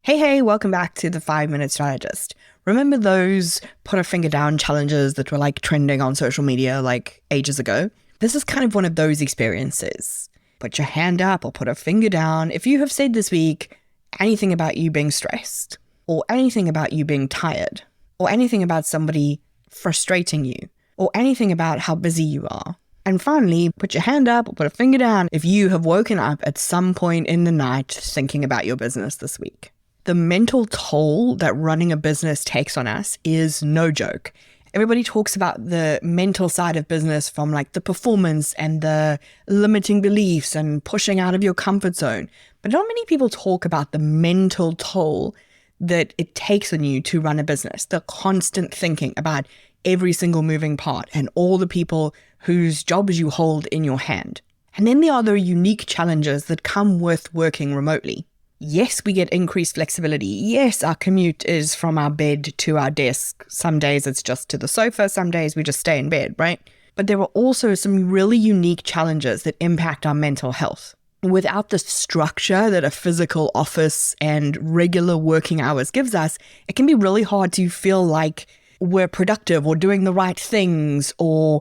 Hey, welcome back to the 5 Minute Strategist. Remember those put a finger down challenges that were like trending on social media like ages ago? This is kind of one of those experiences. Put your hand up or put a finger down if you have said this week anything about you being stressed, or anything about you being tired, or anything about somebody frustrating you, or anything about how busy you are. And finally, put your hand up or put a finger down if you have woken up at some point in the night thinking about your business this week. The mental toll that running a business takes on us is no joke. Everybody talks about the mental side of business from like the performance and the limiting beliefs and pushing out of your comfort zone. But not many people talk about the mental toll that it takes on you to run a business, the constant thinking about every single moving part and all the people whose jobs you hold in your hand. And then there are the unique challenges that come with working remotely. Yes, we get increased flexibility. Yes, our commute is from our bed to our desk. Some days it's just to the sofa. Some days we just stay in bed, right? But there are also some really unique challenges that impact our mental health. Without the structure that a physical office and regular working hours gives us, it can be really hard to feel like we're productive or doing the right things or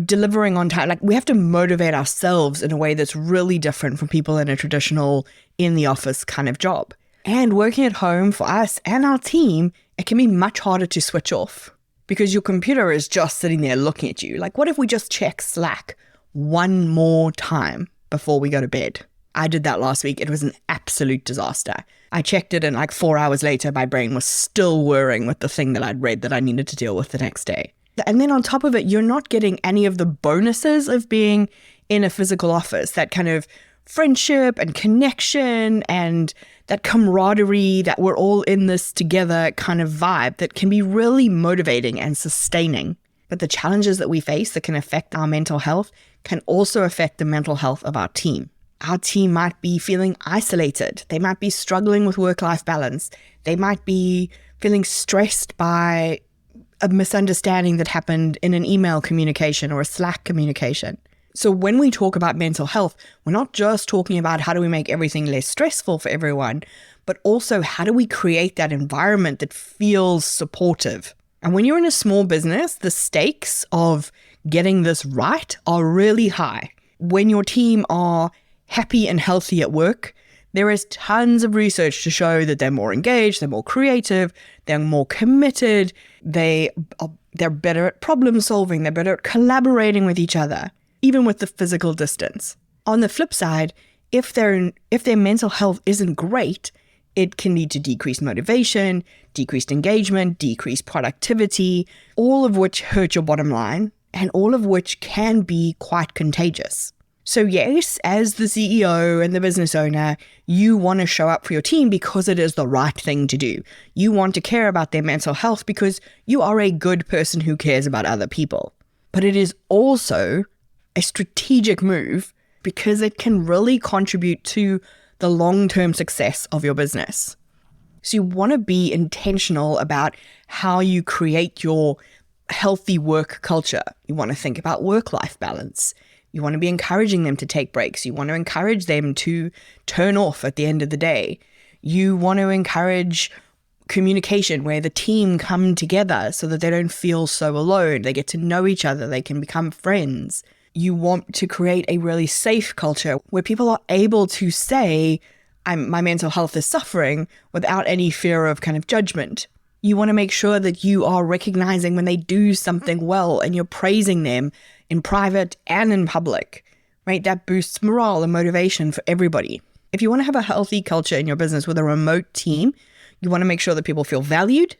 delivering on time. Like, we have to motivate ourselves in a way that's really different from people in a traditional in the office kind of job. And working at home for us and our team, it can be much harder to switch off because your computer is just sitting there looking at you. Like, what if we just check Slack one more time before we go to bed? I did that last week. It was an absolute disaster. I checked it and like 4 hours later, my brain was still whirring with the thing that I'd read that I needed to deal with the next day. And then on top of it, you're not getting any of the bonuses of being in a physical office, that kind of friendship and connection and that camaraderie that we're all in this together kind of vibe that can be really motivating and sustaining. But the challenges that we face that can affect our mental health can also affect the mental health of our team. Our team might be feeling isolated. They might be struggling with work-life balance. They might be feeling stressed by a misunderstanding that happened in an email communication or a Slack communication. So when we talk about mental health, we're not just talking about how do we make everything less stressful for everyone, but also how do we create that environment that feels supportive. And when you're in a small business, the stakes of getting this right are really high. When your team are happy and healthy at work, there is tons of research to show that they're more engaged, they're more creative, they're more committed, they're better at problem solving, they're better at collaborating with each other, even with the physical distance. On the flip side, if their mental health isn't great, it can lead to decreased motivation, decreased engagement, decreased productivity, all of which hurt your bottom line, and all of which can be quite contagious. So yes, as the CEO and the business owner, you want to show up for your team because it is the right thing to do. You want to care about their mental health because you are a good person who cares about other people. But it is also a strategic move because it can really contribute to the long-term success of your business. So you want to be intentional about how you create your healthy work culture. You want to think about work-life balance. You want to be encouraging them to take breaks. You want to encourage them to turn off at the end of the day. You want to encourage communication where the team come together so that they don't feel so alone. They get to know each other. They can become friends. You want to create a really safe culture where people are able to say, my mental health is suffering without any fear of kind of judgment. You want to make sure that you are recognizing when they do something well and you're praising them in private and in public, right? That boosts morale and motivation for everybody. If you want to have a healthy culture in your business with a remote team, you want to make sure that people feel valued,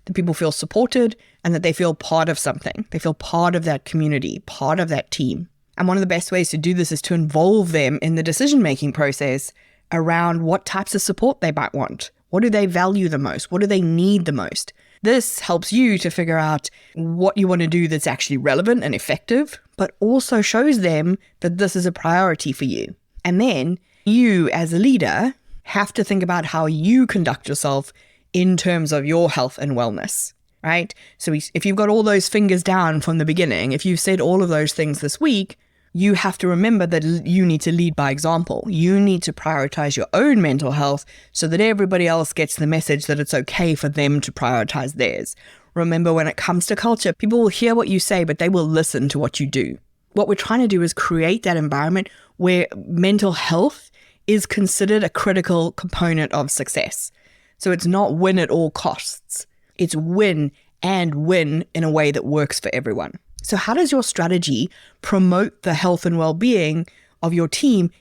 that people feel supported, and that they feel part of something. They feel part of that community, part of that team. And one of the best ways to do this is to involve them in the decision-making process around what types of support they might want. What do they value the most? What do they need the most? This helps you to figure out what you want to do that's actually relevant and effective, but also shows them that this is a priority for you. And then you, as a leader, have to think about how you conduct yourself in terms of your health and wellness, right? So if you've got all those fingers down from the beginning, if you've said all of those things this week, you have to remember that you need to lead by example. You need to prioritize your own mental health so that everybody else gets the message that it's okay for them to prioritize theirs. Remember, when it comes to culture, people will hear what you say, but they will listen to what you do. What we're trying to do is create that environment where mental health is considered a critical component of success. So it's not win at all costs. It's win and win in a way that works for everyone. So how does your strategy promote the health and well-being of your team